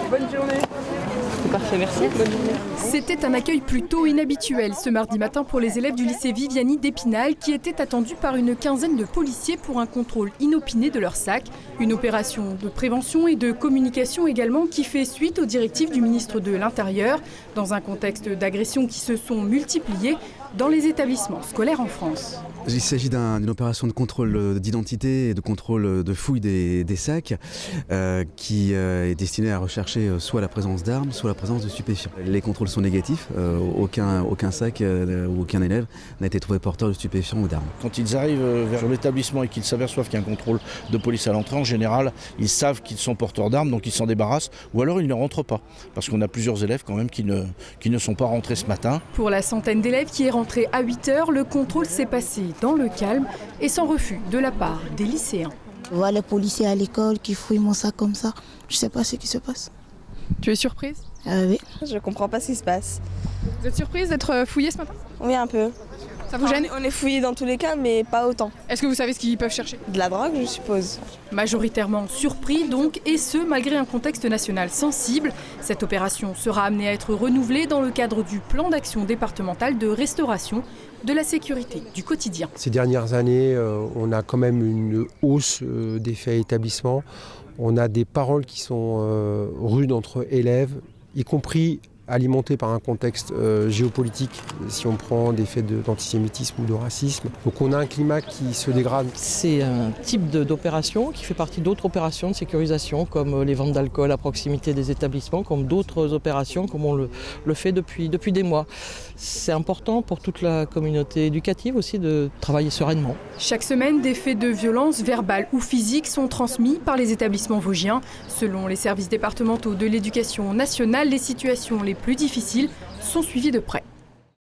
Bonne journée. C'est parfait, merci. Bonne journée. C'était un accueil plutôt inhabituel ce mardi matin pour les élèves du lycée Viviani d'Épinal qui étaient attendus par une quinzaine de policiers pour un contrôle inopiné de leur sac. Une opération de prévention et de communication également qui fait suite aux directives du ministre de l'Intérieur dans un contexte d'agressions qui se sont multipliées dans les établissements scolaires en France. Il s'agit d'une opération de contrôle d'identité et de contrôle de fouille des sacs qui est destinée à rechercher soit la présence d'armes, soit la présence de stupéfiants. Les contrôles sont négatifs, aucun sac ou aucun élève n'a été trouvé porteur de stupéfiants ou d'armes. Quand ils arrivent vers l'établissement et qu'ils s'aperçoivent qu'il y a un contrôle de police à l'entrée, en général, ils savent qu'ils sont porteurs d'armes, donc ils s'en débarrassent, ou alors ils ne rentrent pas. Parce qu'on a plusieurs élèves quand même qui ne sont pas rentrés ce matin. Pour la centaine d'élèves qui est rentrée à 8h, le contrôle s'est passé dans le calme et sans refus de la part des lycéens. Je vois les policiers à l'école qui fouillent mon sac comme ça. Je ne sais pas ce qui se passe. Tu es surprise? Oui. Je comprends pas ce qui se passe. Vous êtes surprise d'être fouillée ce matin? Oui, un peu. Ça vous gêne? On est fouillés dans tous les cas, mais pas autant. Est-ce que vous savez ce qu'ils peuvent chercher? De la drogue, je suppose. Majoritairement surpris donc, et ce malgré un contexte national sensible. Cette opération sera amenée à être renouvelée dans le cadre du plan d'action départemental de restauration de la sécurité du quotidien. Ces dernières années, on a quand même une hausse des faits à établissement. On a des paroles qui sont rudes entre élèves, y compris alimenté par un contexte géopolitique, si on prend des faits d'antisémitisme ou de racisme. Donc on a un climat qui se dégrade. C'est un type d'opération qui fait partie d'autres opérations de sécurisation, comme les ventes d'alcool à proximité des établissements, comme d'autres opérations, comme on le fait depuis des mois. C'est important pour toute la communauté éducative aussi de travailler sereinement. Chaque semaine, des faits de violence verbale ou physique sont transmis par les établissements vosgiens. Selon les services départementaux de l'éducation nationale, les situations les plus difficiles sont suivies de près.